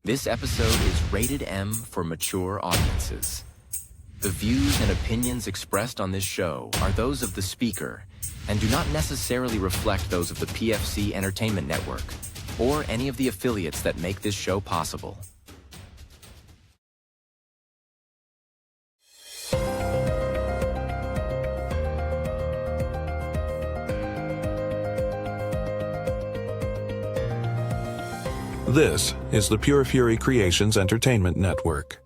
This episode is rated M for mature audiences. The views and opinions expressed on this show are those of the speaker and do not necessarily reflect those of the PFC Entertainment Network or any of the affiliates that make this show possible. This is the Pure Fury Creations Entertainment Network.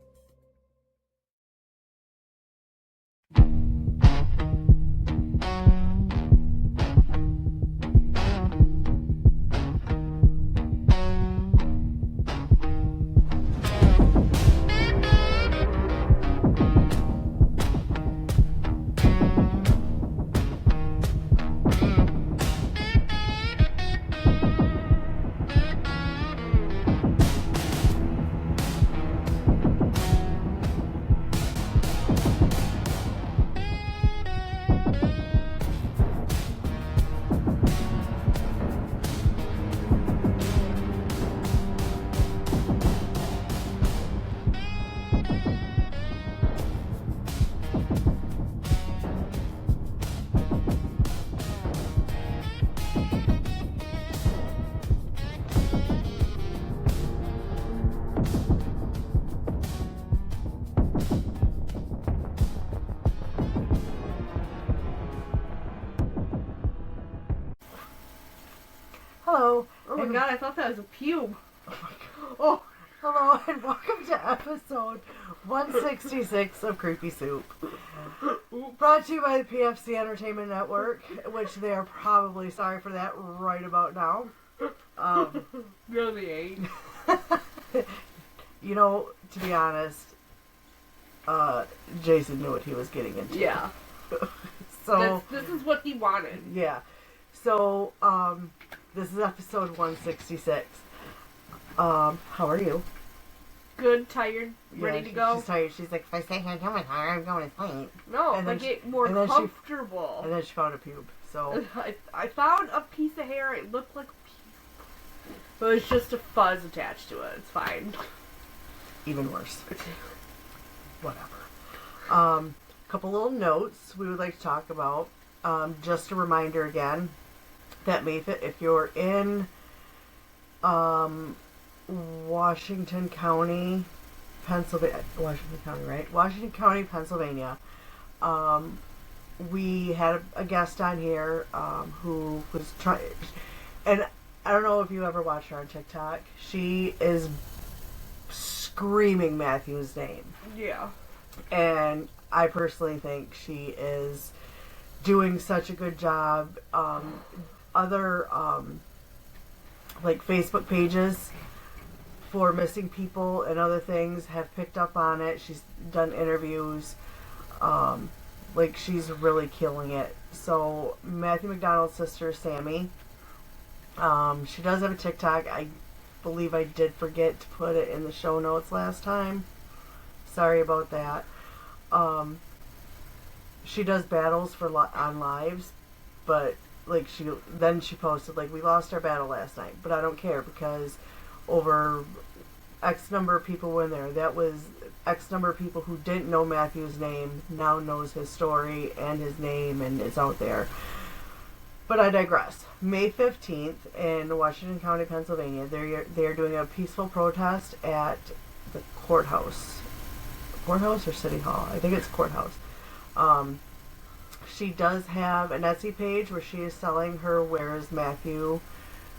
Hello. Oh my god, I thought that was a pube. Oh, hello and welcome to episode 166 of Creepy Soup. Brought to you by the PFC Entertainment Network, which they are probably sorry for that right about now. Really ain't. You know, to be honest, Jason knew what he was getting into. Yeah. So This is what he wanted. yeah. So, this is episode 166. How are you? Good, tired, ready to go. She's tired. She's like, if I stay here and come with her, I'm going to sleep. No, And then like she- get more and then comfortable. And then she found a pube. So, I found a piece of hair, it looked like a pube. But it was just a fuzz attached to it. It's fine. even worse. Whatever. Couple little notes we would like to talk about. Just a reminder again that if you're in Washington County, Pennsylvania, Washington County, right? Washington County, Pennsylvania. We had a guest on here who was trying, and I don't know if you ever watched her on TikTok. She is screaming Matthew's name. Yeah. And I personally think she is doing such a good job. Other like Facebook pages for missing people and other things have picked up on it. She's done interviews. Like, she's really killing it. So Matthew McDonald's sister, Sammy, she does have a TikTok. I believe I did forget to put it in the show notes last time. Sorry about that. She does battles on lives, but like she posted like, we lost our battle last night, but I don't care because over X number of people were in there. That was X number of people who didn't know Matthew's name now knows his story and his name and is out there. But I digress. May 15th in Washington County, Pennsylvania, they're doing a peaceful protest at the courthouse. Courthouse or City Hall? I think it's courthouse. She does have an Etsy page where she is selling her Where is Matthew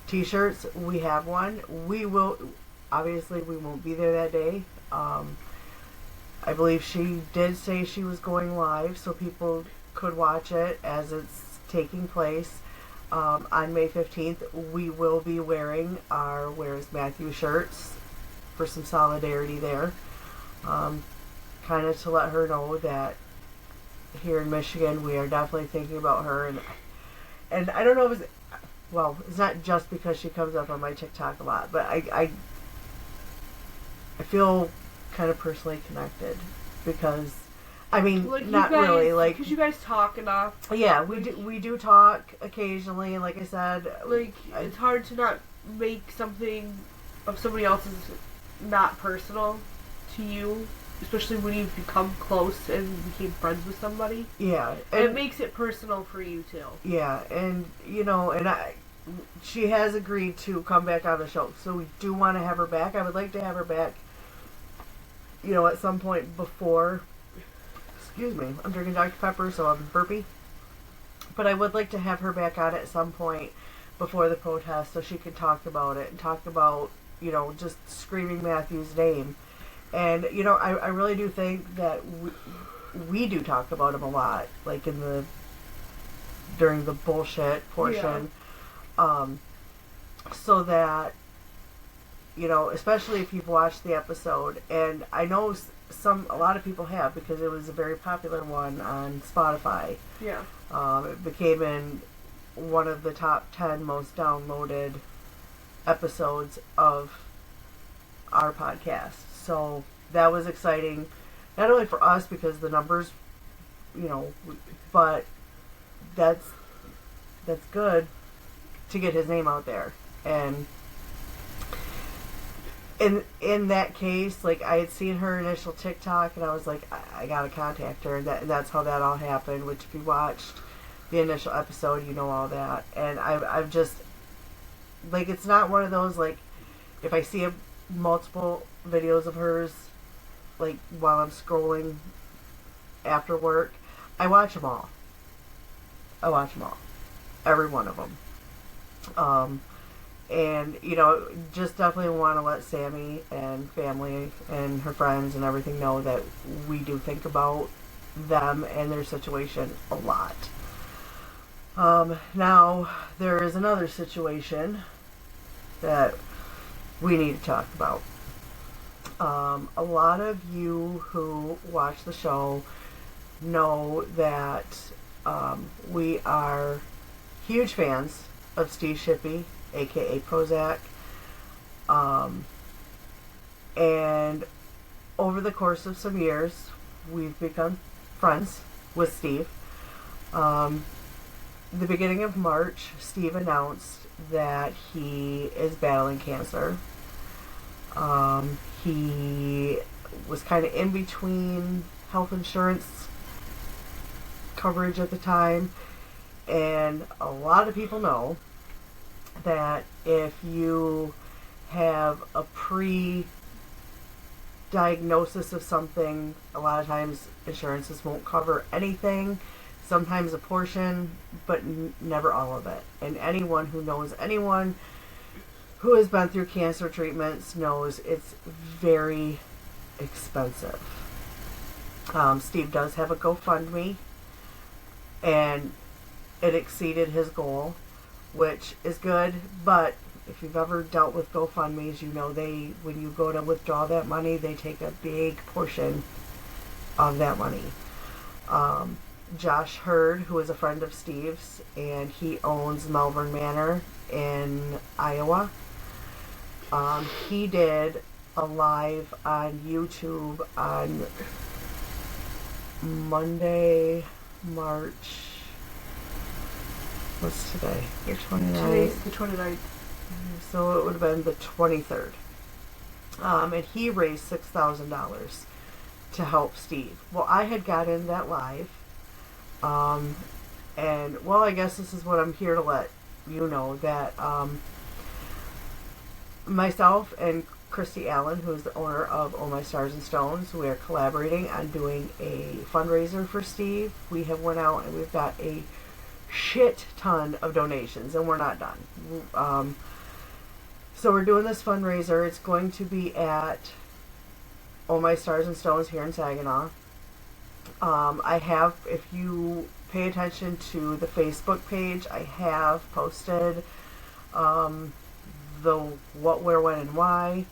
t-shirts. We have one. We won't be there that day. I believe she did say she was going live so people could watch it as it's taking place. On May 15th, we will be wearing our Where is Matthew shirts for some solidarity there. Kind of to let her know that here in Michigan, we are definitely thinking about her. And I don't know if it's not just because she comes up on my TikTok a lot, but I feel kind of personally connected because I mean, like not guys, really. Like, because you guys talk enough. Yeah, we do talk occasionally, and like I said, Like, it's hard to not make something of somebody else's not personal to you, especially when you've become close and became friends with somebody. Yeah. It makes it personal for you too. Yeah, and she has agreed to come back on the show, so we do want to have her back. I would like to have her back, at some point before. Excuse me, I'm drinking Dr. Pepper, so I'm burpy. But I would like to have her back on at some point before the protest, so she could talk about it and talk about, just screaming Matthew's name. And I really do think that we do talk about him a lot, like during the bullshit portion. Yeah. So that, especially if you've watched the episode, and I know a lot of people have, because it was a very popular one on Spotify. Yeah. It became in one of the top 10 most downloaded episodes of our podcast. So that was exciting, not only for us because the numbers, but that's good to get his name out there. And in that case, like, I had seen her initial TikTok, and I was like, I gotta contact her, and that's how that all happened. Which, if you watched the initial episode, you know all that. And I've just, like, it's not one of those, like, if I see multiple videos of hers, like, while I'm scrolling after work, I watch them all. Every one of them. And, just definitely want to let Sammy and family and her friends and everything know that we do think about them and their situation a lot. Now, there is another situation that we need to talk about. A lot of you who watch the show know that we are huge fans of Steve Shippey, aka Prozac. And over the course of some years, we've become friends with Steve. The beginning of March, Steve announced that he is battling cancer. He was kind of in between health insurance coverage at the time, and a lot of people know that if you have a pre-diagnosis of something, a lot of times insurances won't cover anything, sometimes a portion, but never all of it. And anyone who knows anyone who has been through cancer treatments knows it's very expensive. Steve does have a GoFundMe, and it exceeded his goal, which is good. But if you've ever dealt with GoFundMes, you know when you go to withdraw that money, they take a big portion of that money. Josh Hurd, who is a friend of Steve's, and he owns Melbourne Manor in Iowa. He did a live on YouTube on Monday, March. What's today? The 29th. Today's the 29th. So it would have been the 23rd. And he raised $6,000 to help Steve. Well, I had got in that live. And, well, I guess this is what I'm here to let you know, that myself and Christy Allen, who is the owner of Oh My Stars and Stones, we are collaborating on doing a fundraiser for Steve. We have went out and we've got a shit ton of donations, and we're not done. So we're doing this fundraiser. It's going to be at Oh My Stars and Stones here in Saginaw. I have, if you pay attention to the Facebook page, I have posted the what, where, when, and why.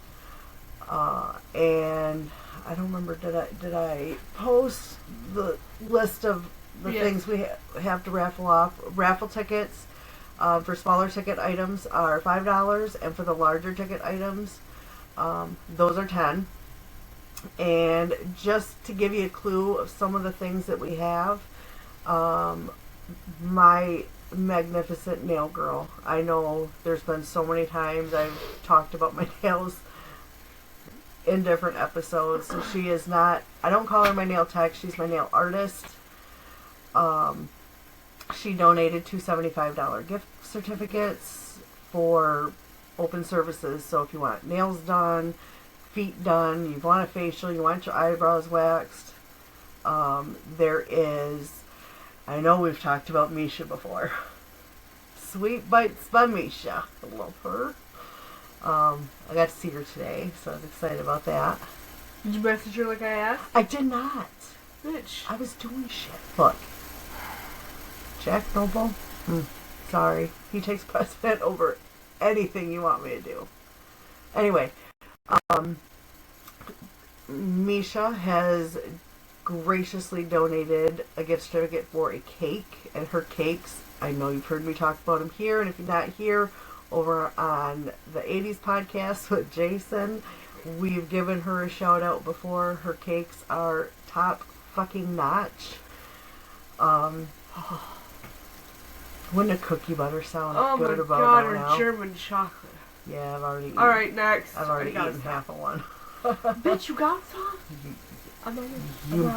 And I don't remember, did I post the list of the things we have to raffle off? Raffle tickets for smaller ticket items are $5, and for the larger ticket items, those are $10. And just to give you a clue of some of the things that we have, my magnificent nail girl. I know there's been so many times I've talked about my nails in different episodes. So she is not, I don't call her my nail tech, she's my nail artist. She donated two $75 gift certificates for open services. So if you want nails done, feet done, you want a facial, you want your eyebrows waxed, there is, I know we've talked about Misha before. Sweet Bites by Misha. I love her. I got to see her today, so I was excited about that. Did you message her like I asked? I did not. Bitch. I was doing shit. Look. Jack Noble? Sorry. He takes precedent over anything you want me to do. Anyway, Misha has graciously donated a gift certificate for a cake, and her cakes, I know you've heard me talk about them here, and if you're not here, over on the 80s podcast with Jason, we've given her a shout out before. Her cakes are top fucking notch. Wouldn't a cookie butter sound good about God, right or now? German chocolate. Yeah, I've already eaten. Alright, next. I've already eaten half of one. Bitch, you got some? I'm on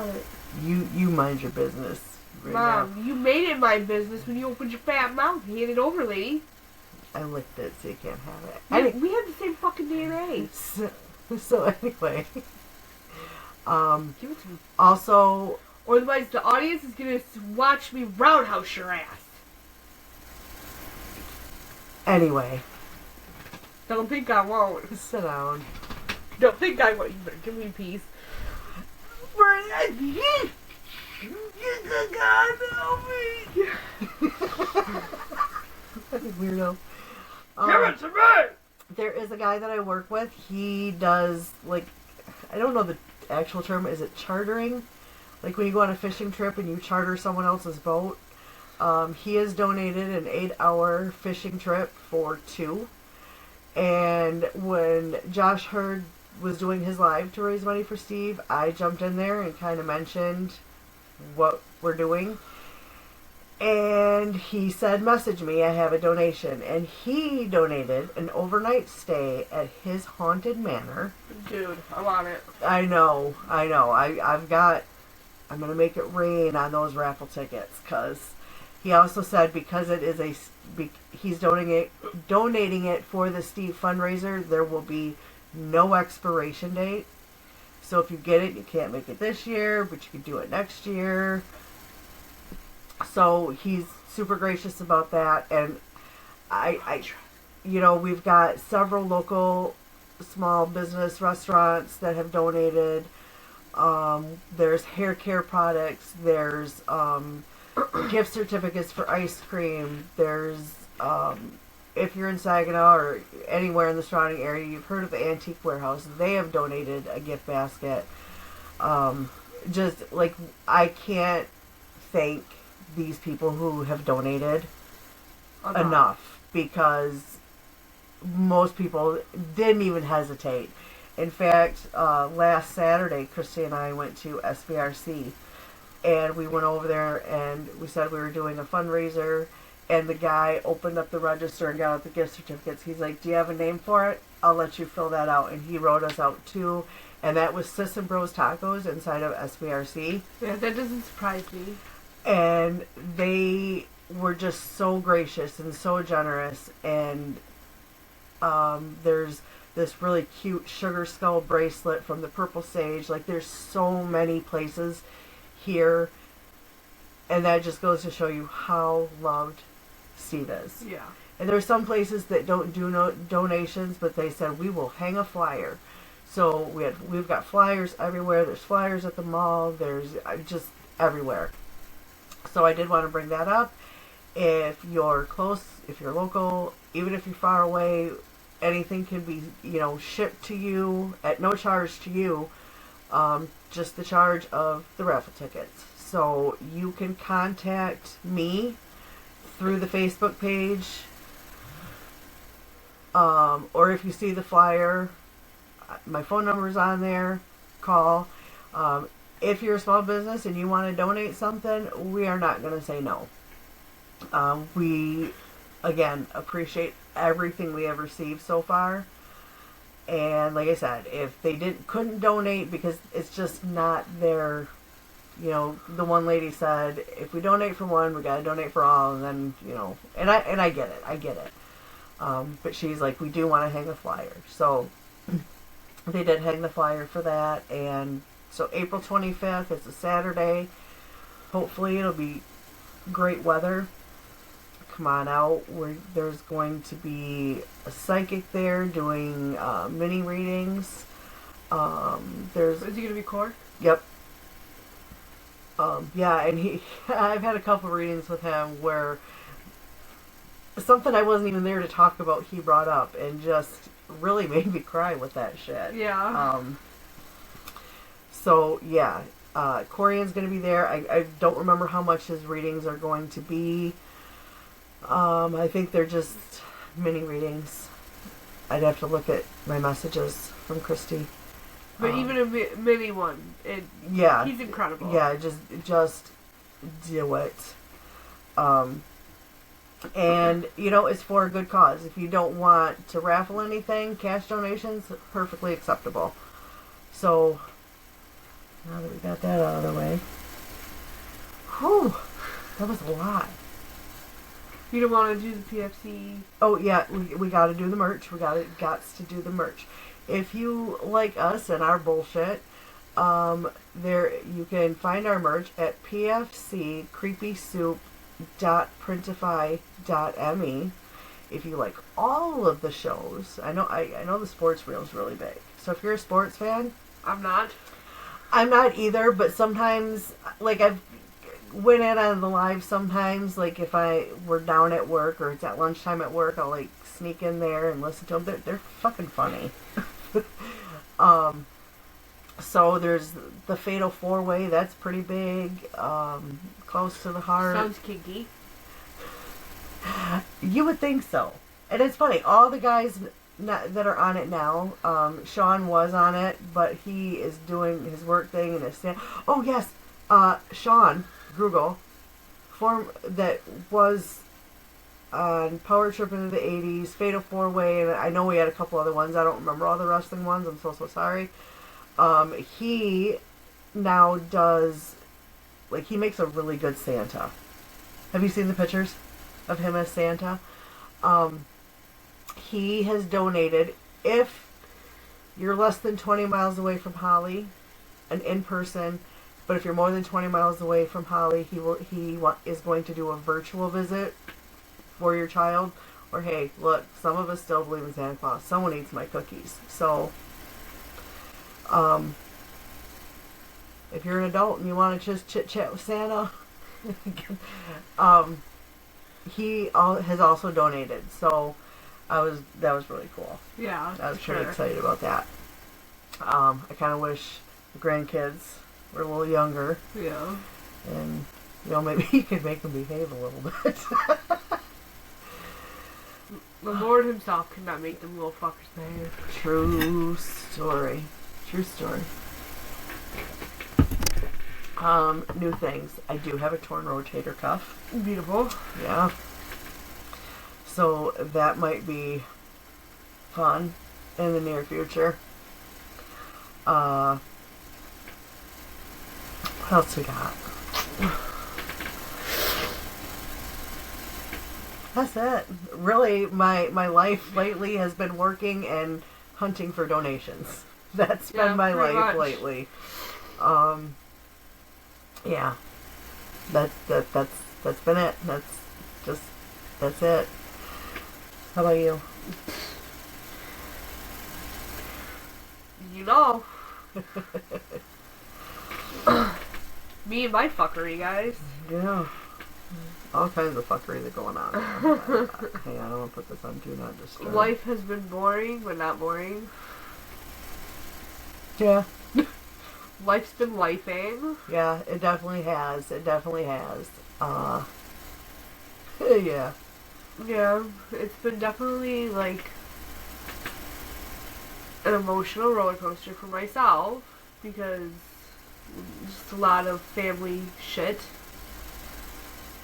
it. You mind your business right Mom, now. you made it my business when you opened your fat mouth and handed it over, lady. I licked it, so you can't have it. Yeah, we have the same fucking DNA. So anyway, Give it to me. also, Or otherwise the audience is gonna watch me roundhouse your ass. anyway, Don't think I won't. sit down. Don't think I won't. You better give me a piece. Fucking weirdo. Give it to me! There is a guy that I work with. He does, like, I don't know the actual term. Is it chartering? Like when you go on a fishing trip and you charter someone else's boat. He has donated an 8-hour fishing trip for 2. And when Josh Hurd was doing his live to raise money for Steve, I jumped in there and kind of mentioned what we're doing. And he said, message me, I have a donation. And he donated an overnight stay at his haunted manor. Dude, I'm on it. I know. I'm going to make it rain on those raffle tickets. Because he also said because it is he's donating it for the Steve fundraiser, there will be no expiration date. So if you get it, you can't make it this year, but you can do it next year. So he's super gracious about that, and I we've got several local small business restaurants that have donated. There's hair care products. There's gift certificates for ice cream. There's if you're in Saginaw or anywhere in the surrounding area, you've heard of the Antique Warehouse. They have donated a gift basket. Just like I can't thank these people who have donated enough, because most people didn't even hesitate. In fact, last Saturday, Christy and I went to SBRC, and we went over there and we said we were doing a fundraiser, and the guy opened up the register and got out the gift certificates. He's like, do you have a name for it? I'll let you fill that out. And he wrote us out 2, and that was Sis and Bros Tacos inside of SBRC. Yeah, that doesn't surprise me. And they were just so gracious and so generous. And there's this really cute sugar skull bracelet from the Purple Sage. Like, there's so many places here. And that just goes to show you how loved Steve is. Yeah. And there's some places that don't do donations, but they said, we will hang a flyer. So we've got flyers everywhere. There's flyers at the mall. There's just everywhere. So I did want to bring that up. If you're close, if you're local, even if you're far away, anything can be, shipped to you at no charge to you, just the charge of the raffle tickets. So you can contact me through the Facebook page, or if you see the flyer, my phone number is on there. Call. If you're a small business and you want to donate something, we are not going to say no. We, again, appreciate everything we have received so far. And like I said, if they couldn't donate because it's just not their, the one lady said, if we donate for one, we gotta donate for all, and then, and I get it. But she's like, we do want to hang a flyer. So they did hang the flyer for that, and so April 25th, it's a Saturday. Hopefully it'll be great weather. Come on out. There's going to be a psychic there doing mini readings. Is he gonna be core? Yep. Yeah, and I've had a couple readings with him where something I wasn't even there to talk about he brought up and just really made me cry with that shit. Yeah. So yeah, Corian's going to be there. I don't remember how much his readings are going to be. I think they're just mini readings. I'd have to look at my messages from Christy. But even a mini one, yeah, he's incredible. Yeah, just do it. And, it's for a good cause. If you don't want to raffle anything, cash donations, perfectly acceptable. So, now that we got that out of the way. Whew, that was a lot. You don't want to do the PFC? Oh, yeah, we got to do the merch. We got to do the merch. If you like us and our bullshit, there you can find our merch at pfccreepysoup.printify.me. If you like all of the shows, I know the sports reel is really big. So if you're a sports fan, I'm not either. But sometimes, like I've went in on the live. Sometimes, like if we're down at work or it's at lunchtime at work, I'll like sneak in there and listen to them. They're fucking funny. So there's the Fatal 4-Way. That's pretty big. Close to the heart. Sounds kinky. You would think so. And it's funny. All the guys that are on it now, Sean was on it, but he is doing his work thing and his stand. Oh yes, Sean Grugel, that was on Power Trip into the 80s, Fatal 4-Way, and I know we had a couple other ones. I don't remember all the wrestling ones. I'm so sorry. He now does, like, he makes a really good Santa. Have you seen the pictures of him as Santa? He has donated, if you're less than 20 miles away from Holly, an in-person, but if you're more than 20 miles away from Holly, he is going to do a virtual visit for your child. Or hey, look, some of us still believe in Santa Claus. Someone eats my cookies. So, if you're an adult and you want to just chit-chat with Santa, he has also donated. So, that was really cool. Yeah, I was pretty excited about that. I kind of wish the grandkids were a little younger. Yeah. And, maybe you could make them behave a little bit. The Lord himself could not make them little fuckers behave. True story. True story. New things. I do have a torn rotator cuff. Beautiful. Yeah. So that might be fun in the near future. What else we got? That's it. Really, my life lately has been working and hunting for donations. That's been my life lately. Yeah. That's been it. That's it. How about you? Me and my fuckery, guys. Yeah. All kinds of fuckery that going on. Hang on, I'm gonna put this on Do Not Disturb. Life has been boring, but not boring. Yeah. Life's been lifing. Yeah, it definitely has. Yeah. Yeah, it's been definitely like an emotional roller coaster for myself because just a lot of family shit.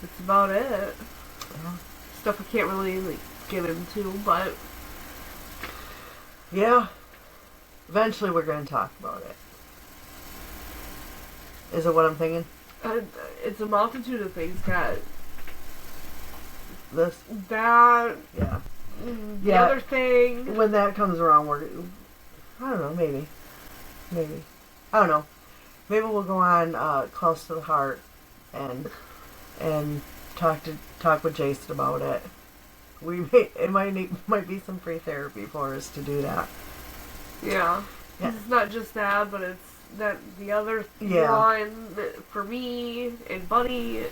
That's about it. Yeah. Stuff I can't really get into, but yeah, Eventually we're going to talk about it. Is it what I'm thinking? It's a multitude of things, God. This? That, Yeah. the other thing. When that comes around, I don't know, maybe. I don't know. Maybe we'll go on Close to the Heart and talk with Jason about it. It might be some free therapy for us to do that. Yeah. Yeah. It's not just that, but it's that the other one that for me and Buddy.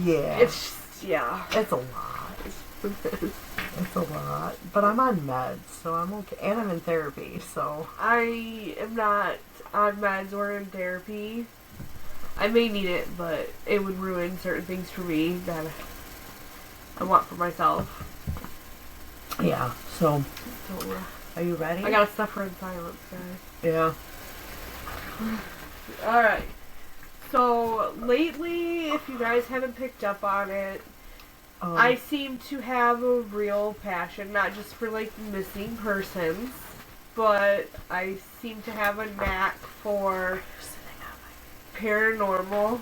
Yeah. It's just, It's a lot. It's a lot. But I'm on meds, so I'm okay. And I'm in therapy, so. I am not on meds or in therapy. I may need it, but it would ruin certain things for me that I want for myself. Yeah, so. So, Are you ready? I gotta suffer in silence, guys. Yeah. Alright. So, lately, if you guys haven't picked up on it, I seem to have a real passion, not just for, like, missing persons, but I seem to have a knack for paranormal.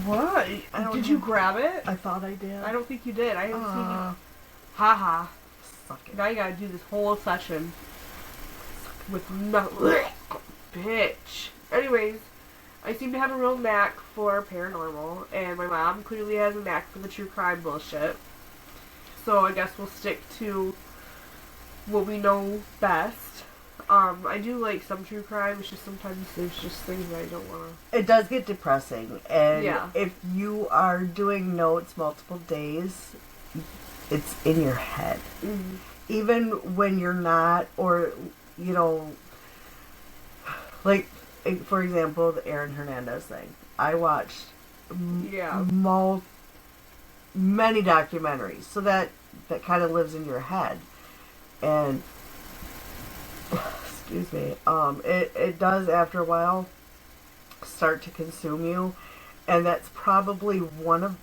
What? Did you grab it? I thought I did. I don't think you did. I haven't seen you. Haha. Suck it. Now you gotta do this whole session with no bitch. Anyways, I seem to have a real knack for paranormal, and my mom clearly has a knack for the true crime bullshit. So I guess we'll stick to what we know best. I do like some true crime. It's just sometimes there's just things that I don't want to. It does get depressing, and Yeah. if you are doing notes multiple days, it's in your head. Mm-hmm. Even when you're not, or, you know, like, for example, the Aaron Hernandez thing. I watched many documentaries, so that kind of lives in your head. And, excuse me, it does, after a while, start to consume you. And that's probably one of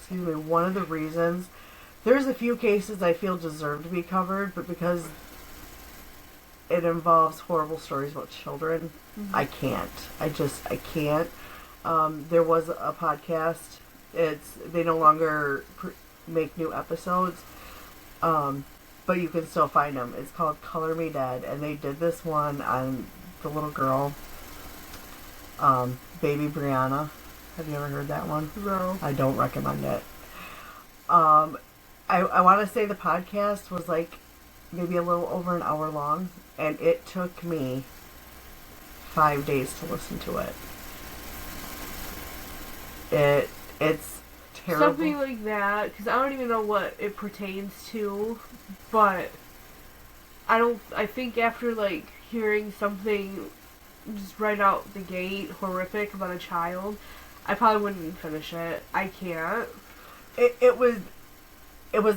the reasons. There's a few cases I feel deserve to be covered, but because it involves horrible stories about children, I can't. I can't. There was a podcast. They no longer make new episodes, but you can still find them. It's called Color Me Dead, and they did this one on the little girl, baby Brianna. Have you ever heard that one? No. I don't recommend it. I want to say the podcast was like maybe a little over an hour long, and it took me 5 days to listen to it. It's terrible. Something like that, because I don't even know what it pertains to, but I think after, like, hearing something just right out the gate horrific about a child, I probably wouldn't finish it. I can't. It was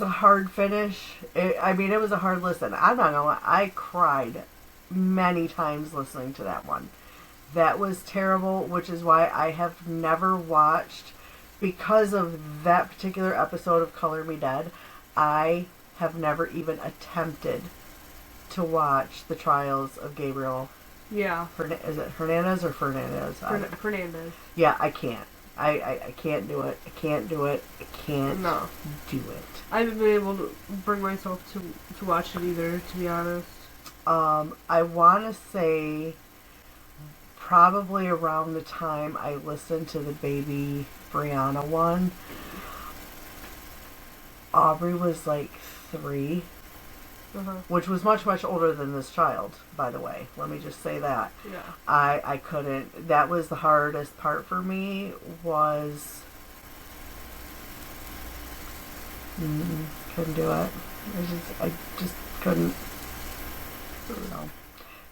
a hard finish. It was a hard listen. I'm not gonna lie, I cried many times listening to that one. That was terrible, which is why I have never watched, because of that particular episode of Color Me Dead, I have never even attempted to watch the trials of Gabriel. Yeah. Is it Hernandez or Fernandez? Fernandez. Yeah, I can't. I can't do it. I can't do it. I can't do it. I haven't been able to bring myself to watch it either, to be honest. I want to say probably around the time I listened to the baby Brianna one, Aubrey was like 3, which was much, much older than this child, by the way. Let me just say that. Yeah. I couldn't. That was the hardest part for me, was couldn't do it. I just couldn't. So,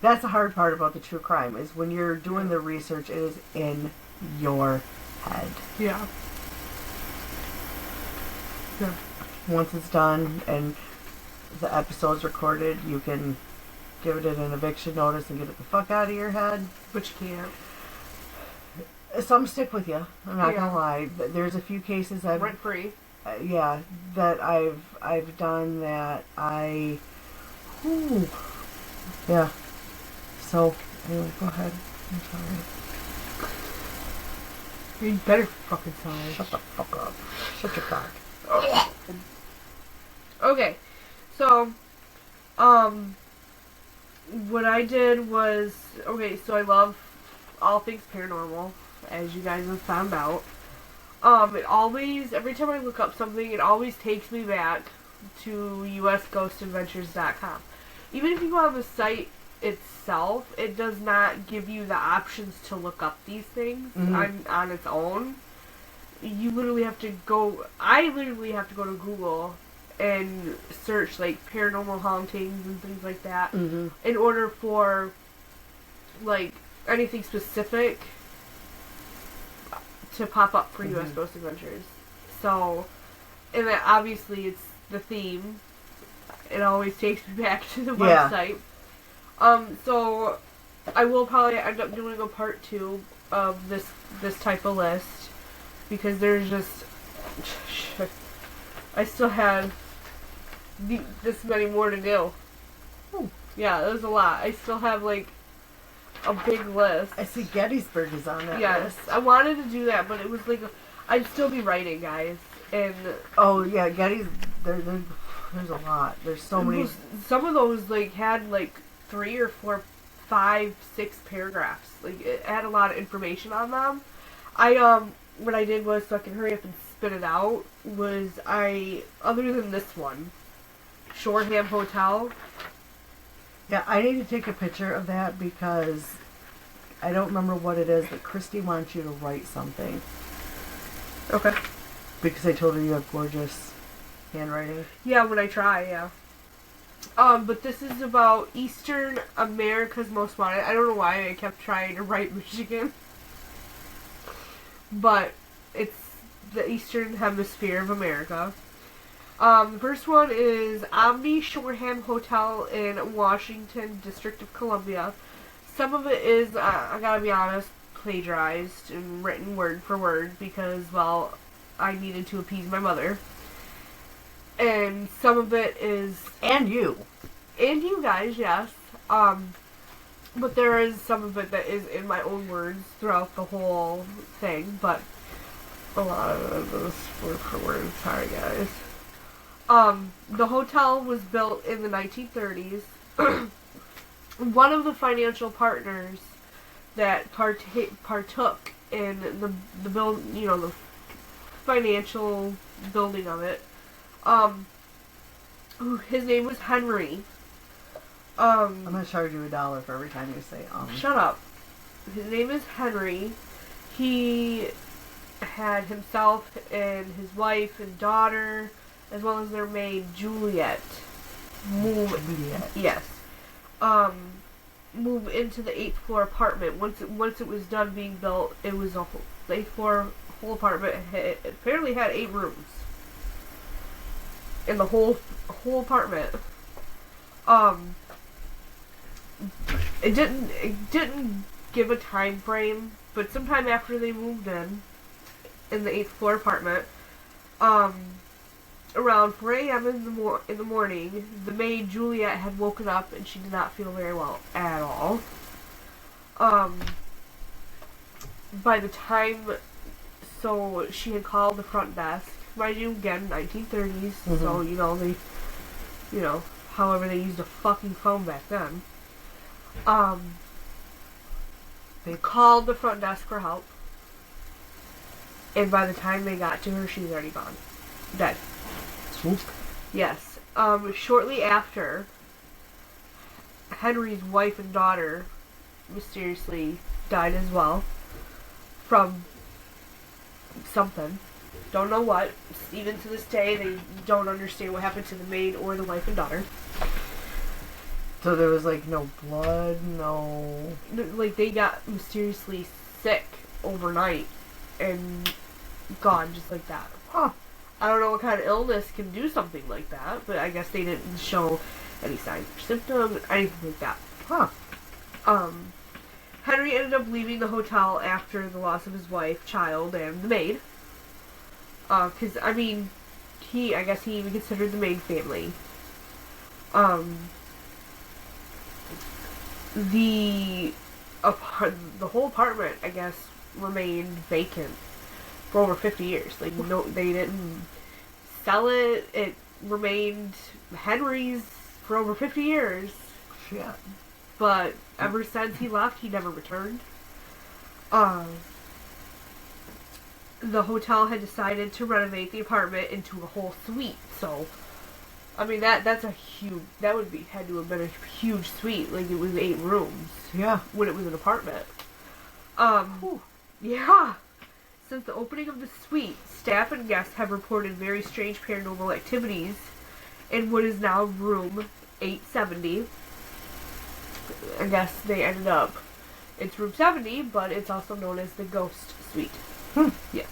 that's the hard part about the true crime, is when you're doing the research, it is in your head. Yeah. Yeah. Once it's done and the episode's recorded, you can give it an eviction notice and get it the fuck out of your head. But you can't. Some stick with you. I'm not gonna lie. There's a few cases Rent free. yeah, that I've done that ooh, yeah. So anyway, go ahead. I'm sorry. You better fucking sorry. Shut the fuck up. Shut your cock. Okay, so, what I did was, okay, so I love all things paranormal, as you guys have found out. It always, every time I look up something, it always takes me back to usghostadventures.com. Even if you go on the site itself, it does not give you the options to look up these things on its own. You literally have to go, I literally have to go to Google and search like paranormal hauntings and things like that in order for like anything specific to pop up for US Ghost Adventures. So, and then obviously it's the theme. It always takes me back to the website. So I will probably end up doing a part 2 of this type of list because there's just I still have this many more to do. Ooh. Yeah, there's a lot. I still have like a big list. I see Gettysburg is on that Yes, list. I wanted to do that, but it was like I'd still be writing, guys. And oh yeah, there's a lot. There's so many. Some of those like had like 3 or 4, 5, 6 paragraphs. Like it had a lot of information on them. What I did was, so I can hurry up and spit it out, was other than this one, Shoreham Hotel. Yeah, I need to take a picture of that because I don't remember what it is, but Christy wants you to write something. Okay. Because I told her you have gorgeous handwriting. Yeah, when I try, yeah. But this is about Eastern America's Most Wanted. I don't know why I kept trying to write Michigan. But it's the Eastern Hemisphere of America. The first one is Omni Shoreham Hotel in Washington, District of Columbia. Some of it is, I gotta be honest, plagiarized and written word for word because, well, I needed to appease my mother. And some of it is... And you. And you guys, yes. But there is some of it that is in my own words throughout the whole thing, but a lot of it is word for word. Sorry, guys. The hotel was built in the 1930s. One of the financial partners that partook in the build, the financial building of it, his name was Henry. I'm gonna charge you $1 for every time you say Shut up. His name is Henry. He had himself and his wife and daughter, as well as their maid Juliet, move into the 8th floor apartment. Once it was done being built, it was the 8th floor whole apartment. It apparently had 8 rooms in the whole apartment. It didn't give a time frame, but sometime after they moved in the 8th floor apartment, around 4 a.m. in the morning, the maid Juliet had woken up and she did not feel very well at all. By the time, so she had called the front desk. Mind you, again, 1930s, so however they used a fucking phone back then. They called the front desk for help, and by the time they got to her, she was already gone. Dead. Yes. Shortly after, Henry's wife and daughter mysteriously died as well from something. Don't know what. Even to this day, they don't understand what happened to the maid or the wife and daughter. So there was like no blood, no... Like they got mysteriously sick overnight and gone just like that. Huh. I don't know what kind of illness can do something like that, but I guess they didn't show any signs or symptoms, anything like that. Huh. Henry ended up leaving the hotel after the loss of his wife, child, and the maid. 'Cause, I mean, I guess he even considered the main family. The whole apartment, I guess, remained vacant for over 50 years. Like, no, they didn't sell it. It remained Henry's for over 50 years. Shit. But ever since he left, he never returned. The hotel had decided to renovate the apartment into a whole suite. So, I mean, that would had to have been a huge suite. Like, it was 8 rooms. Yeah. When it was an apartment. Yeah. Since the opening of the suite, staff and guests have reported very strange paranormal activities in what is now room 870. I guess they ended up, it's room 70, but it's also known as the ghost suite. Yes.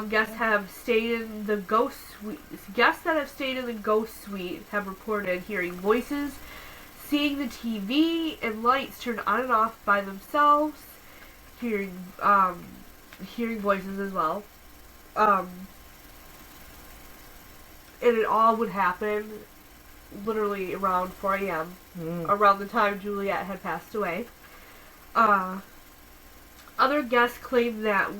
Guests have stayed in the ghost suite. Guests that have stayed in the ghost suite have reported hearing voices, seeing the TV and lights turn on and off by themselves, hearing voices as well. And it all would happen literally around 4 a.m. Around the time Juliet had passed away. Other guests claimed that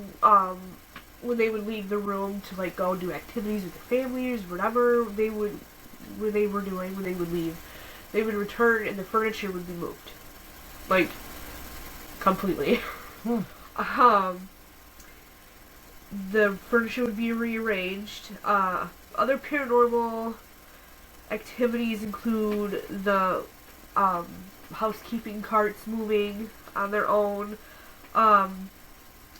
when they would leave the room to like go do activities with their families, whatever they were doing when they would leave, they would return and the furniture would be moved, like completely. The furniture would be rearranged. Other paranormal activities include the housekeeping carts moving on their own.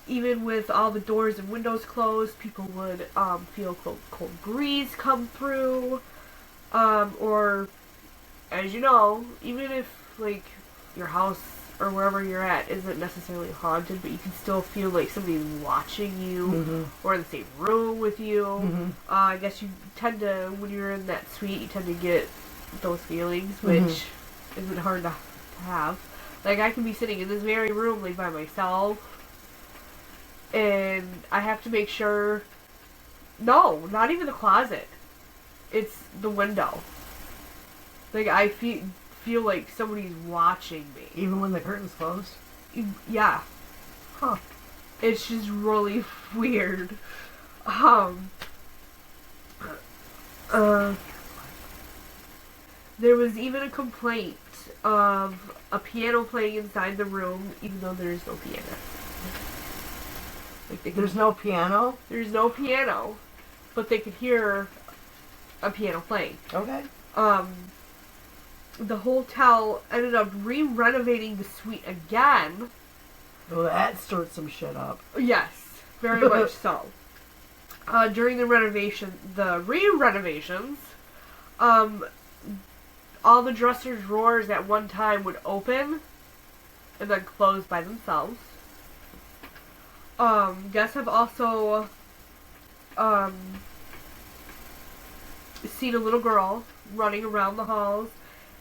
Even with all the doors and windows closed, people would feel cold breeze come through. Or, as you know, even if like your house or wherever you're at isn't necessarily haunted, but you can still feel like somebody's watching you or in the same room with you. I guess you tend to, when you're in that suite, you tend to get those feelings, which isn't hard to have. Like, I can be sitting in this very room, like, by myself, and I have to make sure, no, not even the closet. It's the window. Like, I feel like somebody's watching me. Even when the curtain's closed? Yeah. Huh. It's just really weird. There was even a complaint of a piano playing inside the room, even though there's no piano. Like there's no piano? There's no piano, but they could hear a piano playing. Okay. The hotel ended up re-renovating the suite again. Well, that stirred some shit up. Yes, very much so. During the re-renovations, all the dresser's drawers at one time would open and then close by themselves. Guests have also seen a little girl running around the halls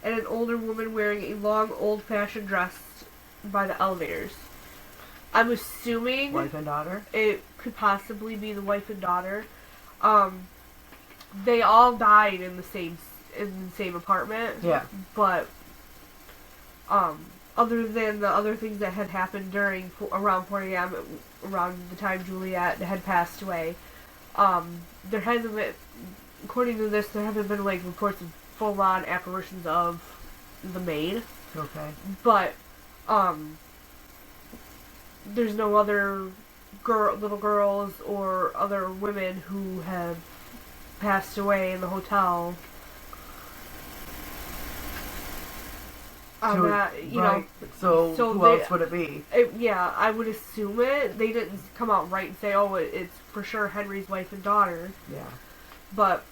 and an older woman wearing a long, old-fashioned dress by the elevators. I'm assuming wife and daughter. It could possibly be the wife and daughter. They all died in the same apartment. Yeah. But other than the other things that had happened around 4 a.m., around the time Juliet had passed away, there hasn't been, according to this, there haven't been like reports of full-on apparitions of the maid. Okay. But there's no other little girls or other women who have passed away in the hotel. So who else would it be? I would assume it. They didn't come out right and say, oh, it's for sure Henry's wife and daughter. Yeah. But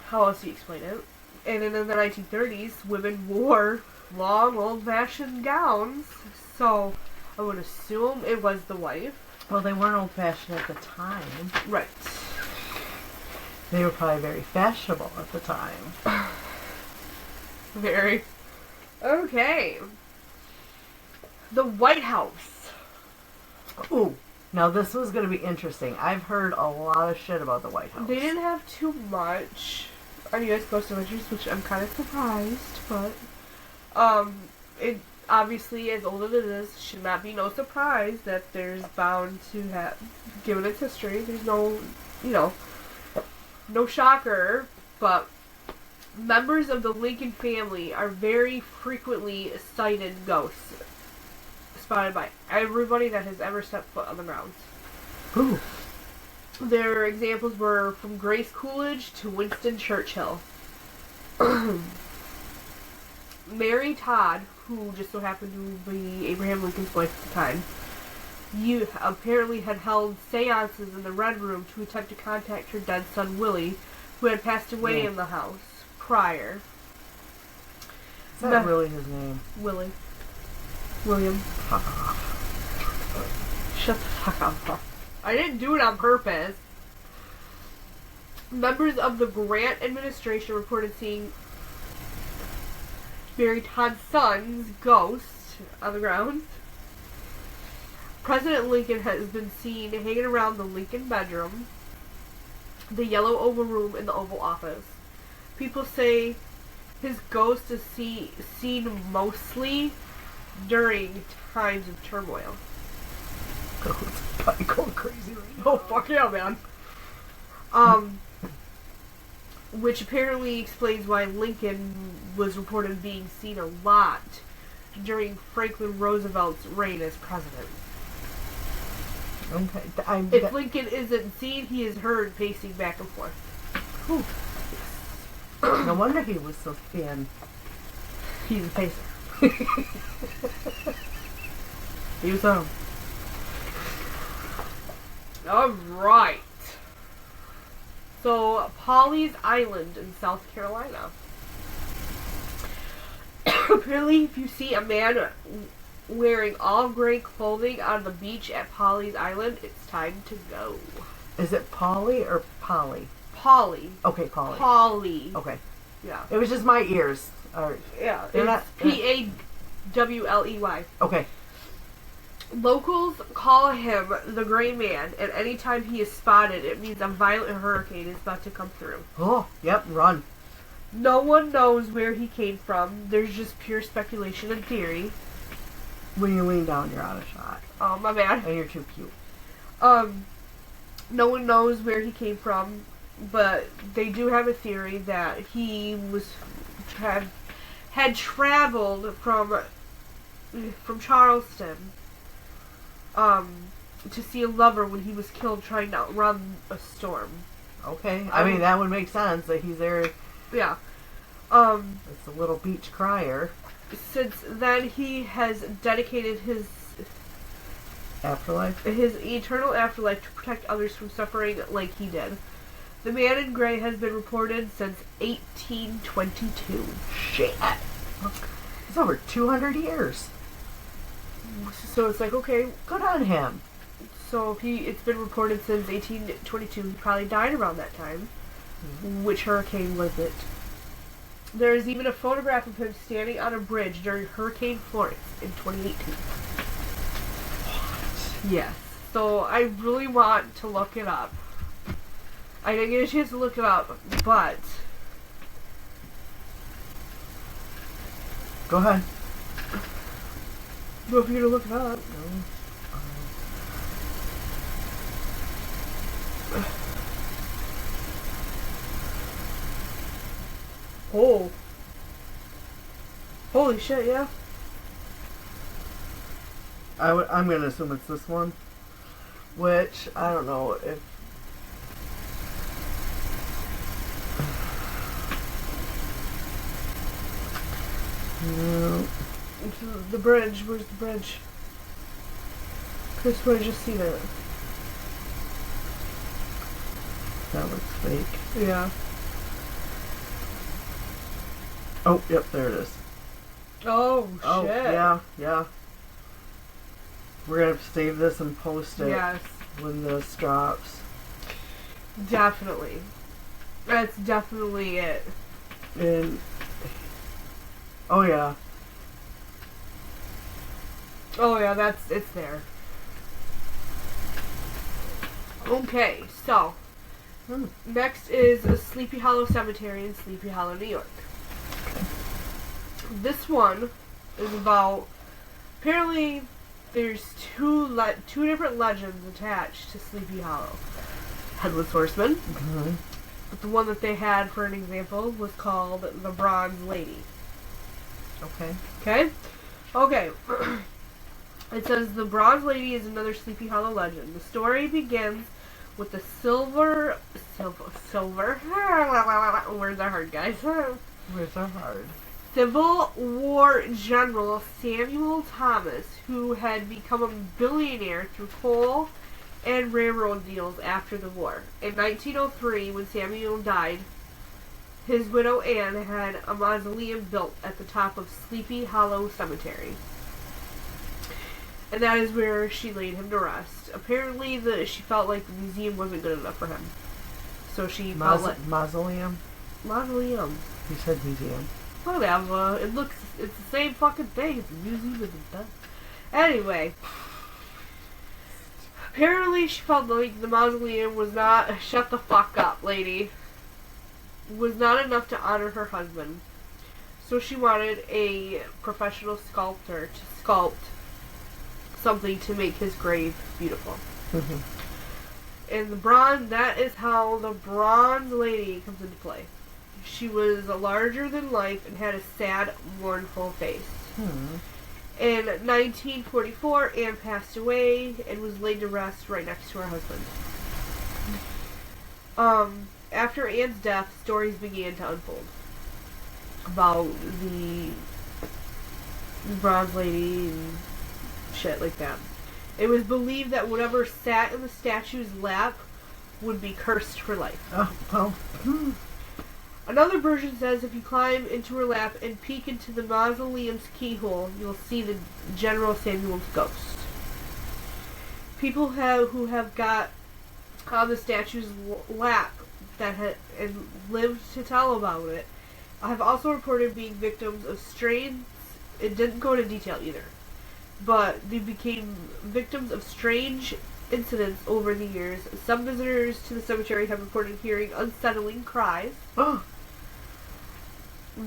how else do you explain it? And in the 1930s, women wore long, old-fashioned gowns, so I would assume it was the wife. Well, they weren't old-fashioned at the time. Right. They were probably very fashionable at the time. Very. Okay. The White House. Ooh. Now, this was going to be interesting. I've heard a lot of shit about the White House. They didn't have too much on U.S. Ghost Adventures, which I'm kind of surprised, but it obviously, as old as it is, should not be no surprise that there's bound to have, given its history, there's no, no shocker, but members of the Lincoln family are very frequently sighted ghosts, spotted by everybody that has ever stepped foot on the grounds. Ooh. Their examples were from Grace Coolidge to Winston Churchill. Mary Todd, who just so happened to be Abraham Lincoln's wife at the time, apparently had held seances in the Red Room to attempt to contact her dead son Willie, who had passed away in the house prior. Is that really his name? Willie. William. Fuck off. Shut the fuck up. I didn't do it on purpose. Members of the Grant administration reported seeing Mary Todd's son's ghost on the grounds. President Lincoln has been seen hanging around the Lincoln bedroom, the Yellow Oval Room, and the Oval Office. People say his ghost is seen mostly during times of turmoil. It's probably going crazy right now. Oh, fuck yeah, man. Which apparently explains why Lincoln was reported being seen a lot during Franklin Roosevelt's reign as president. Okay. If Lincoln isn't seen, he is heard pacing back and forth. Whew. No wonder he was so thin. He's a pacer. He was home. Alright. So, Pawleys Island in South Carolina. Apparently, if you see a man wearing all gray clothing on the beach at Pawleys Island, it's time to go. Is it Polly or Polly? Polly. Okay, Polly. Polly. Okay. Yeah. It was just my ears. Yeah. They're It's Pawley. Okay. Locals call him the Gray Man, and anytime he is spotted, it means a violent hurricane is about to come through. Oh, yep, run. No one knows where he came from. There's just pure speculation and theory. When you lean down, you're out of shot. Oh, my bad. And you're too cute. No one knows where he came from, but they do have a theory that he had traveled from Charleston to see a lover when he was killed trying to outrun a storm. Okay. I mean, that would make sense that he's there. Yeah. It's a little beach crier. Since then, he has dedicated his Afterlife? his eternal afterlife to protect others from suffering like he did. The man in gray has been reported since 1822. Shit. It's over 200 years. So it's like, okay, Good on him. so if it's been reported since 1822, he probably died around that time. Which hurricane was it? There is even a photograph of him standing on a bridge during Hurricane Florence in 2018. Yes. So I really want to look it up. I didn't get a chance to look it up, but Go ahead. well, if you're gonna look it up. Oh. Holy shit, yeah. I'm going to assume it's this one. Which, I don't know if... No. The bridge. Where's the bridge? Chris would have just seen it. That looks fake. Yeah. Oh, yep, there it is. Oh, shit. Oh, yeah. We're going to have to save this and post it Yes. when this drops. Definitely. That's definitely it. And... Oh, yeah. Oh, yeah, it's there. Okay, so next is Sleepy Hollow Cemetery in Sleepy Hollow, New York. This one is about, apparently there's two different legends attached to Sleepy Hollow. Headless Horseman. Mm-hmm. But the one that they had, for an example, was called the Bronze Lady. Okay. Okay? Okay. It says the Bronze Lady is another Sleepy Hollow legend. The story begins with the silver words are hard, guys. Words are hard. Civil War General Samuel Thomas, who had become a billionaire through coal and railroad deals after the war. In 1903, when Samuel died, his widow Anne had a mausoleum built at the top of Sleepy Hollow Cemetery. And that is where she laid him to rest. Apparently, she felt like the museum wasn't good enough for him. So she felt like... Mausoleum? Mausoleum. You said museum. Whatever. It's the same fucking thing. It's a museum with a bed. Anyway. Apparently, she felt like the mausoleum was not... Shut the fuck up, lady. Was not enough to honor her husband. So she wanted a professional sculptor to sculpt something to make his grave beautiful. Mm-hmm. And that is how the Bronze Lady comes into play. She was larger than life and had a sad, mournful face. In 1944, Anne passed away and was laid to rest right next to her husband. After Anne's death, stories began to unfold about the Bronze Lady and shit like that. It was believed that whatever sat in the statue's lap would be cursed for life. Oh, well. Another version says if you climb into her lap and peek into the mausoleum's keyhole, you'll see the General Samuel's ghost. People who have got on the statue's lap and lived to tell about it have also reported being victims of strange... It didn't go into detail either. But they became victims of strange incidents over the years. Some visitors to the cemetery have reported hearing unsettling cries.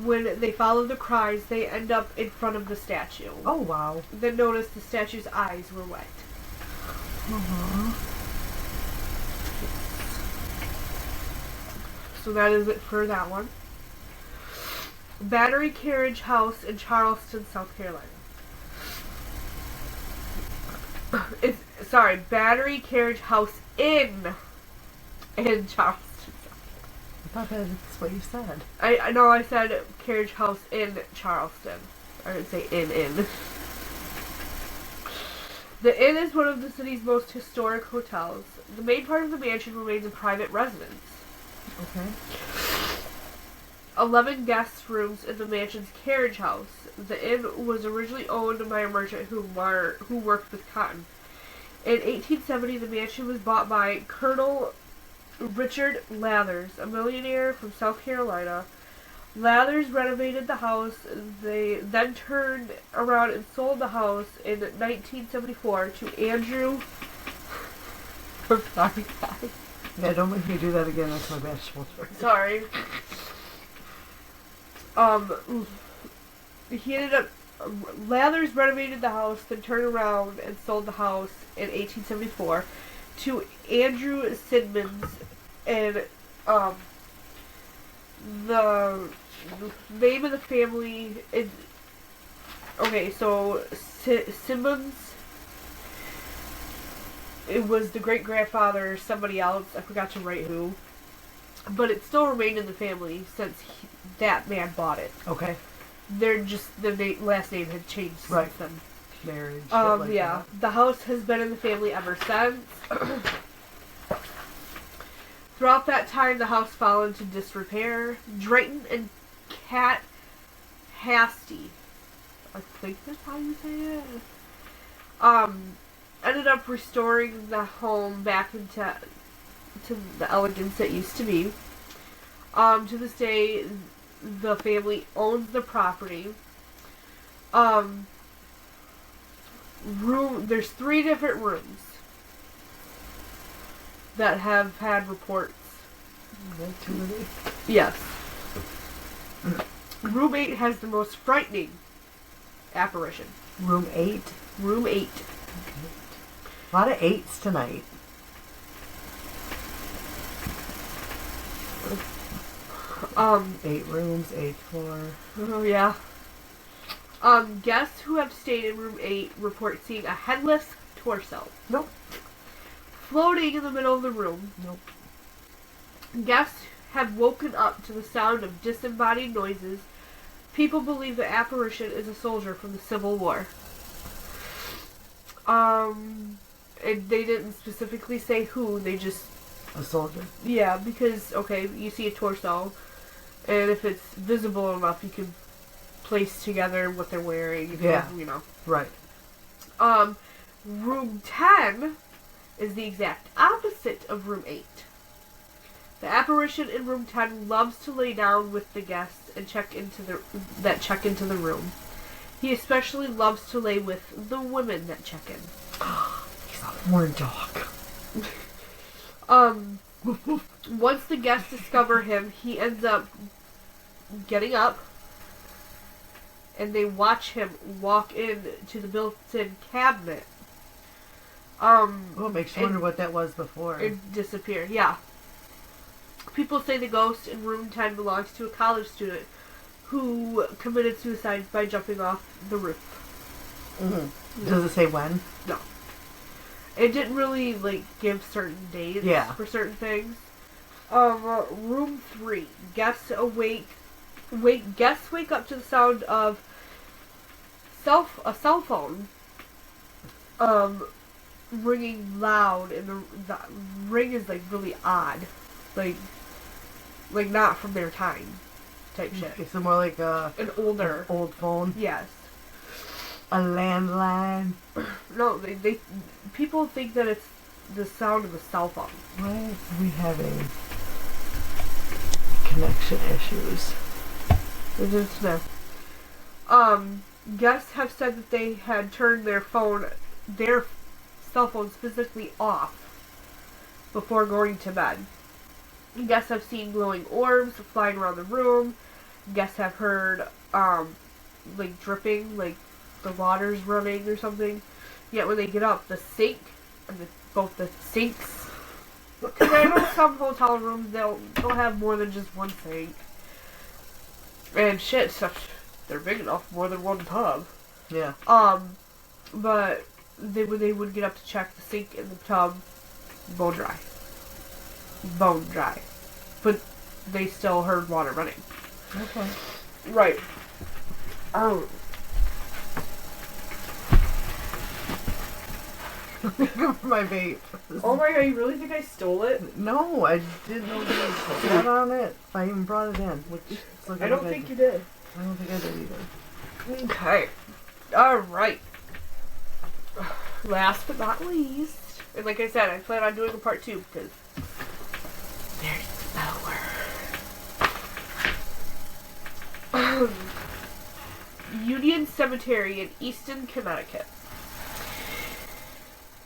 When they follow the cries, they end up in front of the statue. Oh, wow. Then notice the statue's eyes were wet. So that is it for that one. Battery Carriage House in Charleston, South Carolina. Battery Carriage House in Charleston. I thought that's what you said. I know I said Carriage House in Charleston. I didn't say in. The inn is one of the city's most historic hotels. The main part of the mansion remains a private residence. Okay. 11 guest rooms in the mansion's carriage house. The inn was originally owned by a merchant who worked with cotton. In 1870, the mansion was bought by Colonel Richard Lathers, a millionaire from South Carolina. Lathers renovated the house. They then turned around and sold the house in 1974 to Andrew. I'm sorry, guys. Yeah, don't make me do that again. That's my bad shoulder. Sorry. He ended up... Lathers renovated the house, then turned around and sold the house in 1874 to Andrew Simmons, and the name of the family is... Okay, so Simmons, it was the great-grandfather or somebody else, I forgot to write who, but it still remained in the family since that man bought it. Okay. They're just, the last name had changed since then. Marriage. Yeah. The house has been in the family ever since. Throughout that time, the house fell into disrepair. Drayton and Cat Hasty, I think that's how you say it, ended up restoring the home back into the elegance it used to be. To this day, the family owns the property. There's 3 different rooms. that have had reports. Is that too many? Yes. Room 8 has the most frightening apparition. Room 8? Room 8. A lot of 8s tonight. Um, 8 rooms, 8th floor. Oh, yeah. Guests who have stayed in room 8 report seeing a headless torso. Nope. Floating in the middle of the room. Nope. Guests have woken up to the sound of disembodied noises. People believe the apparition is a soldier from the Civil War. And they didn't specifically say who, they just... A soldier. Yeah, because, okay, you see a torso, and if it's visible enough, you can place together what they're wearing. You know. Right. Room 10 is the exact opposite of room 8. The apparition in room 10 loves to lay down with the guests and check into the room. He especially loves to lay with the women that check in. He's a horn dog. Once the guests discover him, he ends up getting up, and they watch him walk in to the built-in cabinet. Well, makes you wonder what that was before. And disappear, yeah. People say the ghost in room 10 belongs to a college student who committed suicide by jumping off the roof. Mm-hmm. Does it say when? No. It didn't really, give certain dates for certain things. Room 3. Guests wake up to the sound of a cell phone ringing loud, and the ring is, really odd. Like not from their time type shit. It's more like an old phone. Yes. A landline. No, they people think that it's the sound of a cell phone. Why are we having connection issues? It's no. Guests have said that they had turned their cell phones physically off before going to bed. Guests have seen glowing orbs flying around the room. Guests have heard, dripping, the water's running or something. Yet when they get up, the sink, and both the sinks, because I know some hotel rooms, they'll have more than just one sink. And shit, they're big enough, more than one tub. Yeah. But when they would get up to check, the sink and the tub, bone dry. But they still heard water running. Okay. Right. My vape. Oh my god, you really think I stole it? No, I didn't know there was that on it. I even brought it in, which I don't think you did. I don't think I did either. Okay. Alright. Last but not least, and like I said, I plan on doing a part 2 because there's power. Union Cemetery in Easton, Connecticut.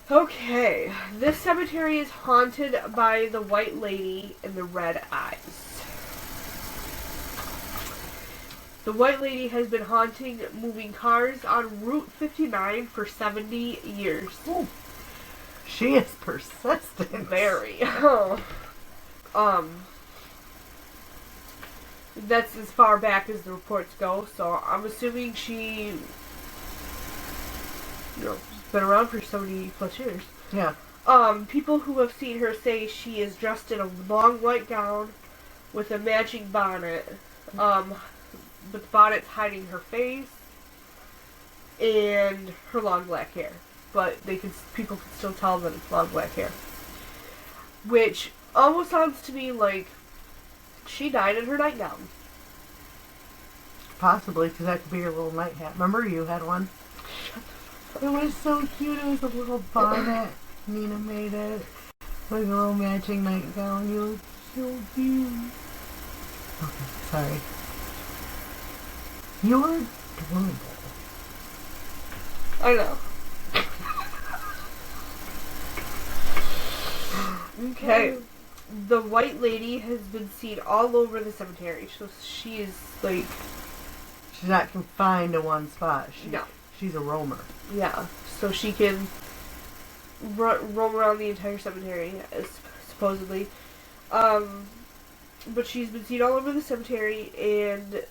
Okay, this cemetery is haunted by the White Lady and the Red Eyes. The White Lady has been haunting moving cars on Route 59 for 70 years. Ooh. She is persistent. Very. That's as far back as the reports go, so I'm assuming she, has been around for 70 plus years. Yeah. People who have seen her say she is dressed in a long white gown with a matching bonnet. But the bonnet's hiding her face and her long black hair. But people can still tell that it's long black hair. Which almost sounds to me like she died in her nightgown. Possibly, because that could be her little night hat. Remember you had one? It was so cute. It was a little bonnet. Nina made it. Like a little matching nightgown. You look so cute. Okay, sorry. You're adorable. I know. Okay. The white lady has been seen all over the cemetery. So she is like... She's not confined to one spot. No. She's a roamer. Yeah. So she can roam around the entire cemetery, supposedly. But she's been seen all over the cemetery, and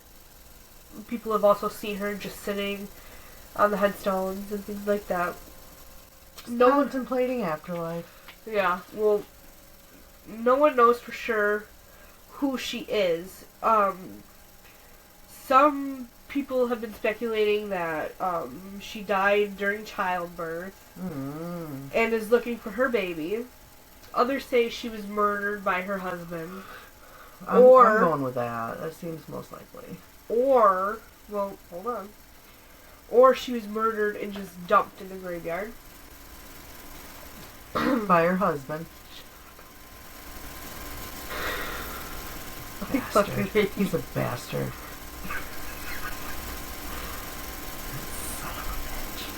people have also seen her just sitting on the headstones and things like that. Contemplating afterlife. Yeah, well, no one knows for sure who she is. Some people have been speculating that she died during childbirth and is looking for her baby. Others say she was murdered by her husband. I'm going with that. That seems most likely. Or, well, hold on. Or she was murdered and just dumped in the graveyard. By her husband. Bastard. He's a bastard. Son of a bitch.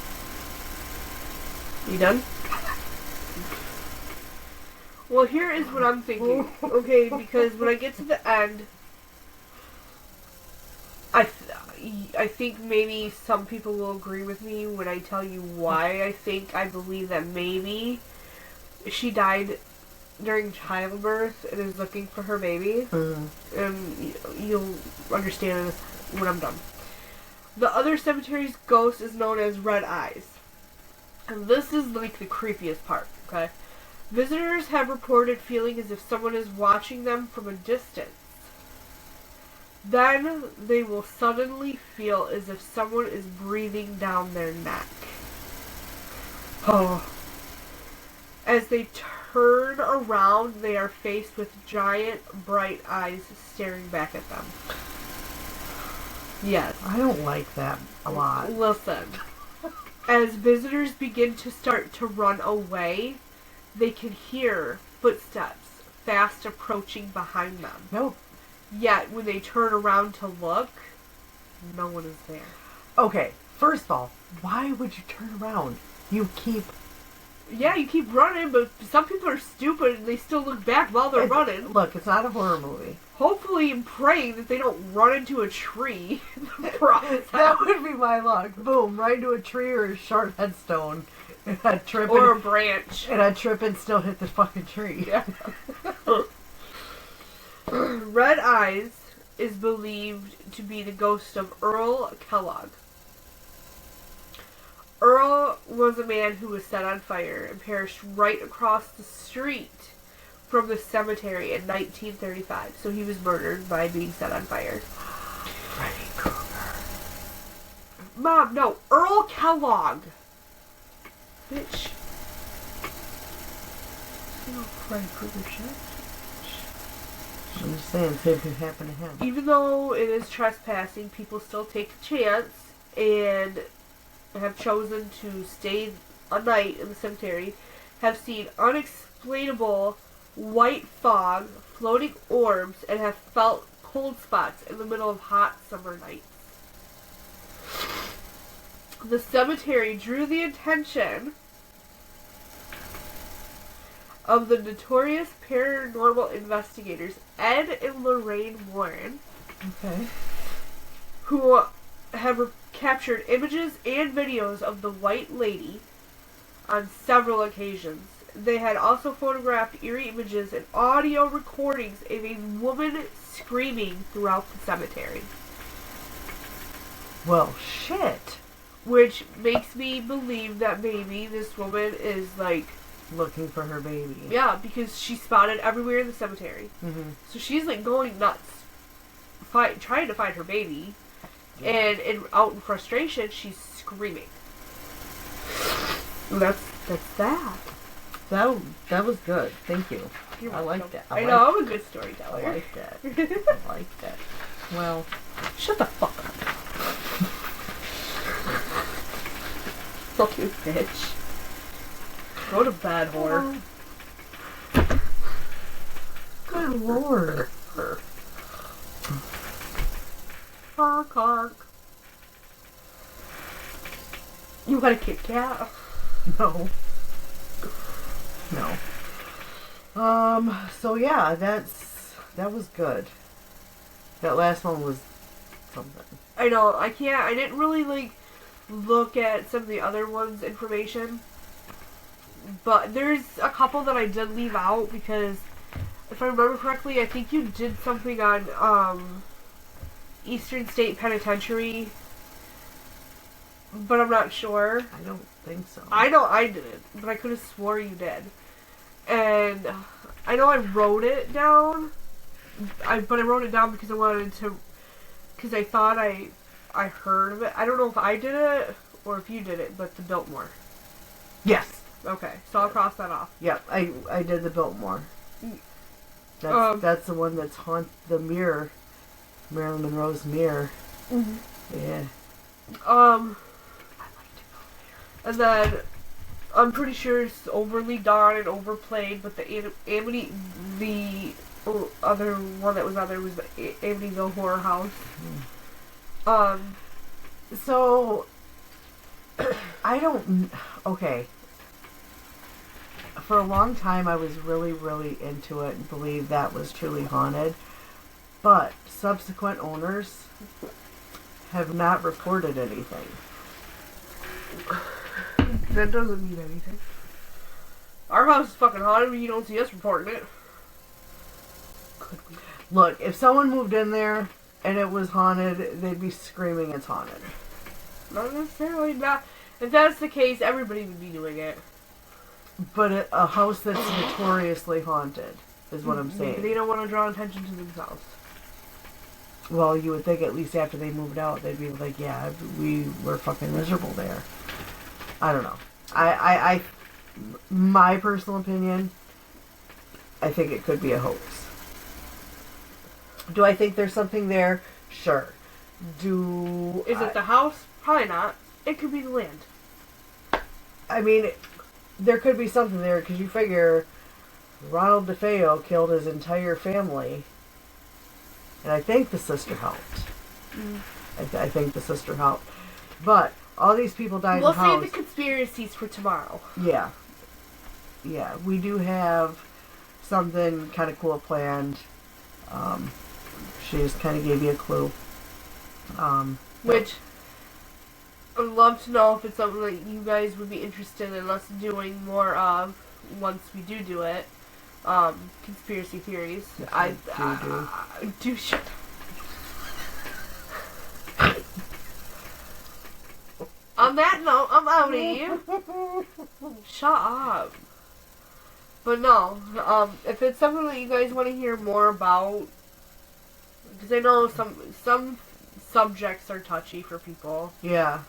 You done? Well, here is what I'm thinking. Okay, because when I get to the end, I think maybe some people will agree with me when I tell you why I believe that maybe she died during childbirth and is looking for her baby. And you'll understand this when I'm done. The other cemetery's ghost is known as Red Eyes. And this is like the creepiest part, okay? Visitors have reported feeling as if someone is watching them from a distance. Then they will suddenly feel as if someone is breathing down their neck. Oh. As they turn around, they are faced with giant, bright eyes staring back at them. Yes. I don't like that a lot. Listen. As visitors begin to start to run away, they can hear footsteps fast approaching behind them. Nope. Yet, when they turn around to look, no one is there. Okay, first of all, why would you turn around? You keep running, but some people are stupid and they still look back while they're running. Look, it's not a horror movie. Hopefully, I'm praying that they don't run into a tree. That would be my luck. Boom, right into a tree or a sharp headstone. And I'd trip or a branch. And I'd trip and still hit the fucking tree. Yeah. Red Eyes is believed to be the ghost of Earl Kellogg. Earl was a man who was set on fire and perished right across the street from the cemetery in 1935. So he was murdered by being set on fire. Freddy Krueger. Mom, no, Earl Kellogg. Bitch. No Freddy Krueger shit. I'm just saying, same could happen to him. Even though it is trespassing, people still take a chance and have chosen to stay a night in the cemetery, have seen unexplainable white fog, floating orbs, and have felt cold spots in the middle of hot summer nights. The cemetery drew the attention of the notorious paranormal investigators Ed and Lorraine Warren, who have captured images and videos of the White Lady on several occasions. They had also photographed eerie images and audio recordings of a woman screaming throughout the cemetery. Well, shit. Which makes me believe that maybe this woman is like looking for her baby. Yeah, because she's spotted everywhere in the cemetery. Mm-hmm. So she's like going nuts, trying to find her baby, and out in frustration, she's screaming. That's that. That was good. Thank you. I liked it. I know, I'm a good storyteller. I liked it. I liked it. Well, shut the fuck up. Fuck you, bitch. Go to bed, whore. Good lord. Honk, honk. You got a Kit Kat? No. No. So yeah, that was good. That last one was something. I know, I didn't really, like, look at some of the other ones' information. But there's a couple that I did leave out because, if I remember correctly, I think you did something on, Eastern State Penitentiary. But I'm not sure. I don't think so. I know I didn't, but I could have swore you did. And I know I wrote it down. But I wrote it down because I wanted to, because I thought I heard of it. I don't know if I did it or if you did it, but the Biltmore. Yes. Okay, so I'll cross that off. Yep, I did the Biltmore. That's the one that's the mirror, Marilyn Monroe's mirror. Mm-hmm. Yeah. And then I'm pretty sure it's overly done and overplayed, but the other one that was on there was the Amityville Horror House. So I don't. Okay. For a long time, I was really, really into it and believed that was truly haunted. But subsequent owners have not reported anything. That doesn't mean anything. Our house is fucking haunted, but you don't see us reporting it. Could we? Look, if someone moved in there and it was haunted, they'd be screaming it's haunted. Not necessarily. Not. If that's the case, everybody would be doing it. But a house that's notoriously haunted is what I'm saying. Maybe they don't want to draw attention to themselves. Well, you would think at least after they moved out, they'd be like, yeah, we were fucking miserable there. I don't know. My personal opinion, I think it could be a hoax. Do I think there's something there? Sure. Is it the house? Probably not. It could be the land. I mean, there could be something there because you figure Ronald DeFeo killed his entire family, and I think the sister helped. I think the sister helped, but all these people died in the house. We'll save the conspiracies for tomorrow. Yeah, we do have something kind of cool planned. She just kind of gave you a clue. Which I'd love to know if it's something that you guys would be interested in us doing more of once we do it. Conspiracy theories. Yes, do shut up. On that note, I'm out of here. Shut up. But no, if it's something that you guys want to hear more about, because I know some subjects are touchy for people. Yeah.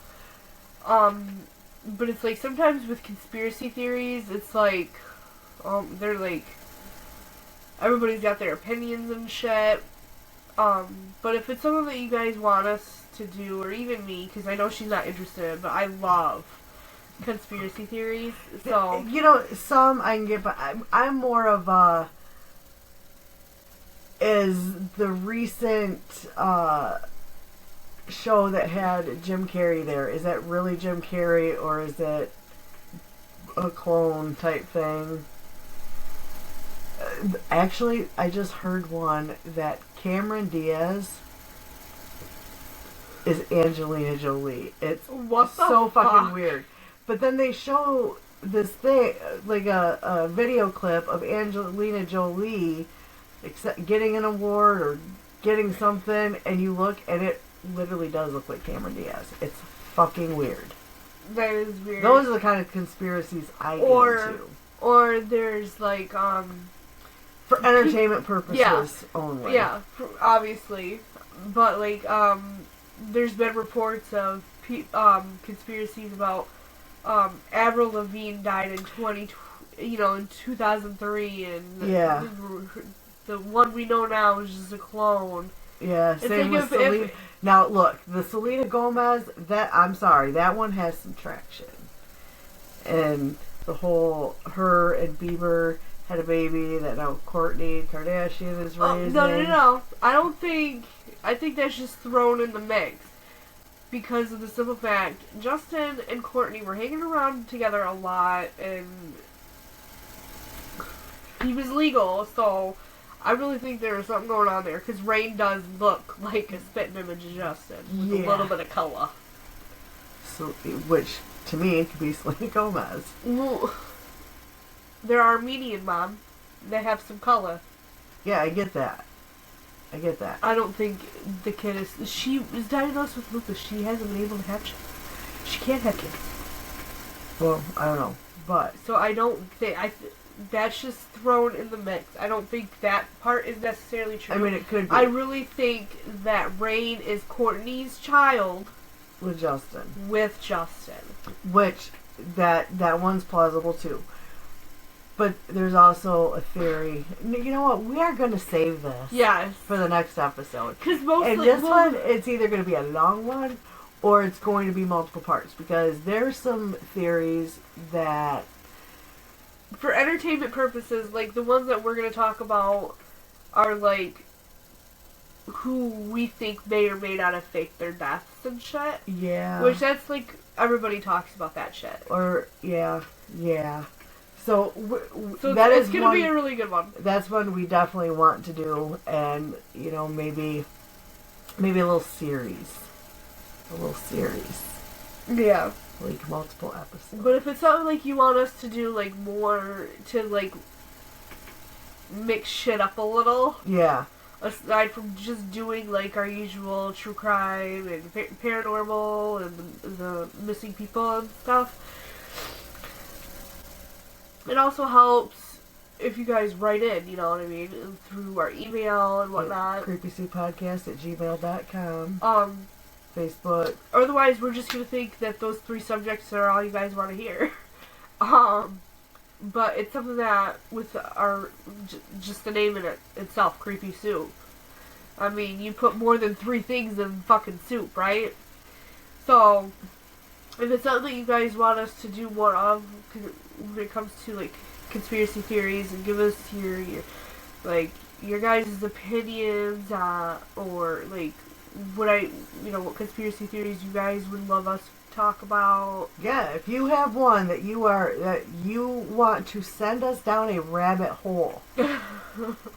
But it's like sometimes with conspiracy theories, it's like, they're like, everybody's got their opinions and shit. But if it's something that you guys want us to do, or even me, because I know she's not interested, but I love conspiracy theories, so... You know, some I can get, but I'm more of a... Is the recent, show that had Jim Carrey there, is that really Jim Carrey, or is it a clone type thing? Actually, I just heard one that Cameron Diaz is Angelina Jolie. It's so fucking weird. But then they show this thing, like a video clip of Angelina Jolie getting an award or getting something, and you look, and it literally does look like Cameron Diaz. It's fucking weird. That is weird. Those are the kind of conspiracies I get into. Or there's like, for entertainment purposes only. Yeah, obviously. But like, there's been reports of conspiracies about Avril Lavigne died in 2003, and yeah, the one we know now is just a clone. Yeah, same with Selena. Now look, the Selena Gomez, I'm sorry, that one has some traction. And the whole, her and Bieber had a baby that now Kourtney Kardashian is raising. No. I think that's just thrown in the mix. Because of the simple fact, Justin and Kourtney were hanging around together a lot, and he was legal, so I really think there was something going on there, because Rain does look like a spitting image of Justin, with a little bit of color. So, which, to me, could be Selena Gomez. Well, they're Armenian, Mom. They have some color. Yeah, I get that. I don't think the kid is... She was diagnosed with lupus. She hasn't been able to have kids. She can't have kids. Well, I don't know, but... So I don't think... that's just thrown in the mix. I don't think that part is necessarily true. I mean, it could be. I really think that Rain is Courtney's child... With Justin. Which, that one's plausible, too. But there's also a theory. You know what? We are going to save this. Yes. For the next episode. Because mostly... And this one, it's either going to be a long one, or it's going to be multiple parts. Because there's some theories that... For entertainment purposes, like, the ones that we're going to talk about are, like, who we think may or may not have faked their deaths and shit. Yeah. Which, that's, like, everybody talks about that shit. Or, yeah. So that is going to be a really good one. That's one we definitely want to do, and maybe a little series. Yeah. Like multiple episodes. But if it's something like you want us to do, like more to like mix shit up a little. Yeah. Aside from just doing like our usual true crime and paranormal and the missing people and stuff. It also helps if you guys write in, you know what I mean, through our email and whatnot. creepysoupodcast@gmail.com. Facebook. Otherwise, we're just gonna think that those 3 subjects are all you guys want to hear. But it's something that, with our, just the name in it itself, Creepy Soup. I mean, you put more than 3 things in fucking soup, right? So, if it's something that you guys want us to do more of, when it comes to, like, conspiracy theories, and give us your guys' opinions, or, like, what conspiracy theories you guys would love us to talk about. Yeah, if you have one that you want to send us down a rabbit hole,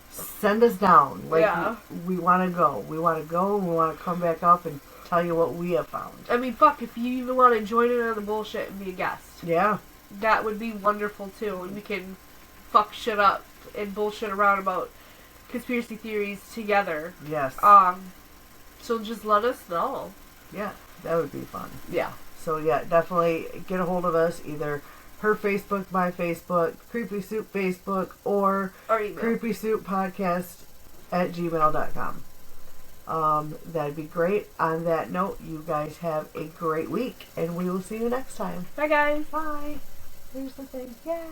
send us down. Like, yeah. We want to go. We want to come back up and tell you what we have found. I mean, fuck, if you even want to join in on the bullshit and be a guest. Yeah. That would be wonderful, too. And we can fuck shit up and bullshit around about conspiracy theories together. Yes. So just let us know. Yeah, that would be fun. Yeah. So yeah, definitely get a hold of us, either her Facebook, my Facebook, Creepy Soup Facebook, or creepysouppodcast@gmail.com. That'd be great. On that note, you guys have a great week, and we will see you next time. Bye, guys. Bye. Here's the thing. Yeah.